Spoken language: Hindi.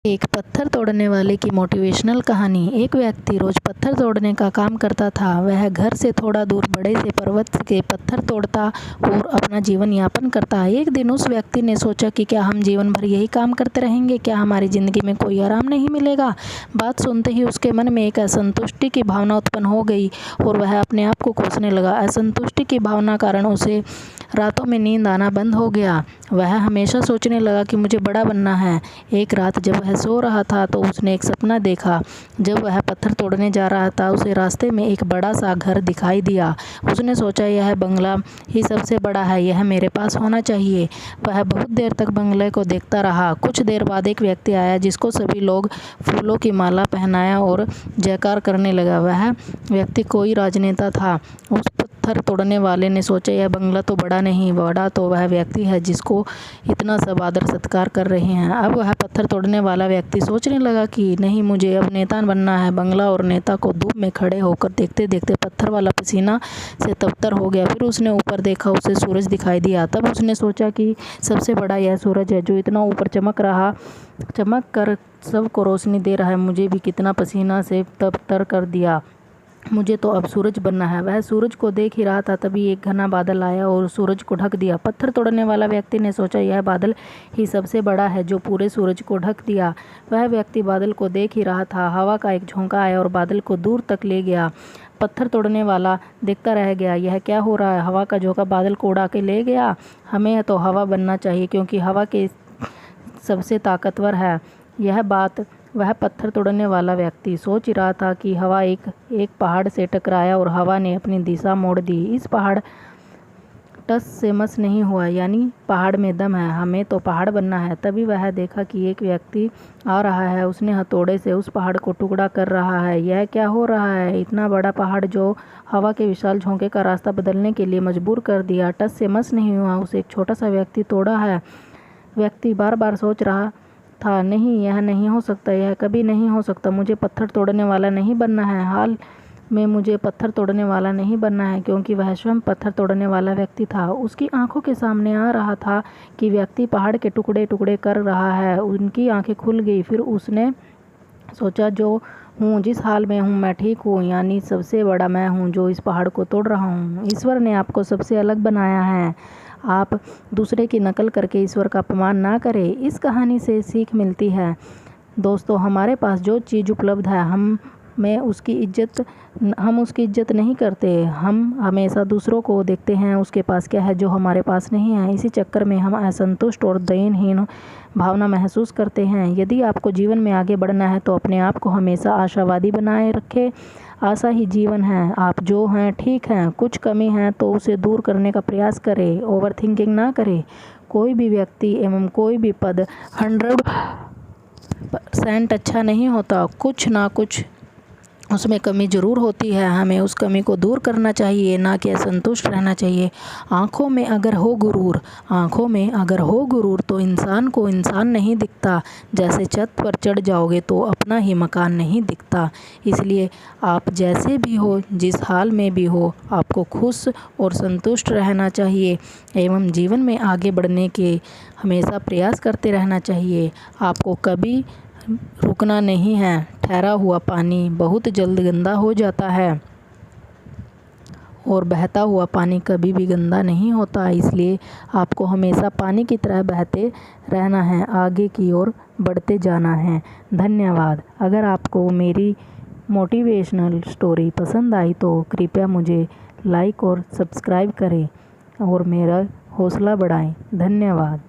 एक पत्थर तोड़ने वाले की मोटिवेशनल कहानी। एक व्यक्ति रोज पत्थर तोड़ने का काम करता था। वह घर से थोड़ा दूर बड़े से पर्वत के पत्थर तोड़ता और अपना जीवन यापन करता। एक दिन उस व्यक्ति ने सोचा कि क्या हम जीवन भर यही काम करते रहेंगे? क्या हमारी जिंदगी में कोई आराम नहीं मिलेगा? बात सुनते ही उसके मन में एक असंतुष्टि की भावना उत्पन्न हो गई और वह अपने आप को कोसने लगा। असंतुष्टि की भावना कारण उसे रातों में नींद आना बंद हो गया। वह हमेशा सोचने लगा कि मुझे बड़ा बनना है। एक रात जब वह सो रहा था तो उसने एक सपना देखा। जब वह पत्थर तोड़ने जा रहा था उसे रास्ते में एक बड़ा सा घर दिखाई दिया। उसने सोचा यह बंगला ही सबसे बड़ा है, यह मेरे पास होना चाहिए। वह बहुत देर तक बंगले को देखता रहा। कुछ देर बाद एक व्यक्ति आया जिसको सभी लोग फूलों की माला पहनाया और जयकार करने लगा। वह व्यक्ति कोई राजनेता था। उस पत्थर तोड़ने वाले ने सोचा यह बंगला तो बड़ा नहीं, बड़ा तो वह व्यक्ति है जिसको इतना सब आदर सत्कार कर रहे हैं। अब वह पत्थर तोड़ने वाला व्यक्ति सोचने लगा कि नहीं, मुझे अब नेता बनना है। बंगला और नेता को धूप में खड़े होकर देखते देखते पत्थर वाला पसीना से तबतर हो गया। फिर उसने ऊपर देखा, उसे सूरज दिखाई दिया। तब उसने सोचा कि सबसे बड़ा यह सूरज है जो इतना ऊपर चमक कर सबको रोशनी दे रहा है। मुझे भी कितना पसीना से तबतर कर दिया, मुझे तो अब सूरज बनना है। वह सूरज को देख ही रहा था तभी एक घना बादल आया और सूरज को ढक दिया। पत्थर तोड़ने वाला व्यक्ति ने सोचा यह बादल ही सबसे बड़ा है जो पूरे सूरज को ढक दिया। वह व्यक्ति बादल को देख ही रहा था। हवा का एक झोंका आया और बादल को दूर तक ले गया। पत्थर तोड़ने वाला देखता रह गया, यह क्या हो रहा है? हवा का झोंका बादल को उड़ा के ले गया। हमें तो हवा बनना चाहिए क्योंकि हवा के सबसे ताकतवर है। यह बात वह पत्थर तोड़ने वाला व्यक्ति सोच रहा था कि हवा एक पहाड़ से टकराया और हवा ने अपनी दिशा मोड़ दी। इस पहाड़ टस से मस नहीं हुआ, यानी पहाड़ में दम है, हमें तो पहाड़ बनना है। तभी वह देखा कि एक व्यक्ति आ रहा है। उसने हथौड़े से उस पहाड़ को टुकड़ा कर रहा है। यह क्या हो रहा है? इतना बड़ा पहाड़ जो हवा के विशाल झोंके का रास्ता बदलने के लिए मजबूर कर दिया, टस से मस नहीं हुआ, उसे एक छोटा सा व्यक्ति तोड़ा है। व्यक्ति बार बार सोच रहा था, नहीं, यह नहीं हो सकता, यह कभी नहीं हो सकता। मुझे पत्थर तोड़ने वाला नहीं बनना है। हाल में मुझे पत्थर तोड़ने वाला नहीं बनना है क्योंकि वह स्वयं पत्थर तोड़ने वाला व्यक्ति था। उसकी आंखों के सामने आ रहा था कि व्यक्ति पहाड़ के टुकड़े टुकड़े कर रहा है। उनकी आंखें खुल गई। फिर उसने सोचा, जो हूँ, जिस हाल में हूँ मैं ठीक हूँ, यानी सबसे बड़ा मैं हूँ जो इस पहाड़ को तोड़ रहा हूँ। ईश्वर ने आपको सबसे अलग बनाया है। आप दूसरे की नकल करके ईश्वर का अपमान ना करें। इस कहानी से सीख मिलती है दोस्तों, हमारे पास जो चीज़ उपलब्ध है हम उसकी इज्जत नहीं करते। हम हमेशा दूसरों को देखते हैं उसके पास क्या है जो हमारे पास नहीं है। इसी चक्कर में हम असंतुष्ट और दयनहीन भावना महसूस करते हैं। यदि आपको जीवन में आगे बढ़ना है तो अपने आप को हमेशा आशावादी बनाए रखें। आशा ही जीवन है। आप जो हैं ठीक हैं, कुछ कमी है तो उसे दूर करने का प्रयास करें। ओवर थिंकिंग ना करें। कोई भी व्यक्ति एवं कोई भी पद 100% अच्छा नहीं होता। कुछ ना कुछ उसमें कमी ज़रूर होती है। हमें उस कमी को दूर करना चाहिए, ना कि असंतुष्ट रहना चाहिए। आँखों में अगर हो गुरूर तो इंसान को इंसान नहीं दिखता। जैसे छत पर चढ़ जाओगे तो अपना ही मकान नहीं दिखता। इसलिए आप जैसे भी हो, जिस हाल में भी हो, आपको खुश और संतुष्ट रहना चाहिए एवं जीवन में आगे बढ़ने के हमेशा प्रयास करते रहना चाहिए। आपको कभी रुकना नहीं है। ठहरा हुआ पानी बहुत जल्द गंदा हो जाता है और बहता हुआ पानी कभी भी गंदा नहीं होता। इसलिए आपको हमेशा पानी की तरह बहते रहना है, आगे की ओर बढ़ते जाना है। धन्यवाद। अगर आपको मेरी मोटिवेशनल स्टोरी पसंद आई तो कृपया मुझे लाइक और सब्सक्राइब करें और मेरा हौसला बढ़ाएं। धन्यवाद।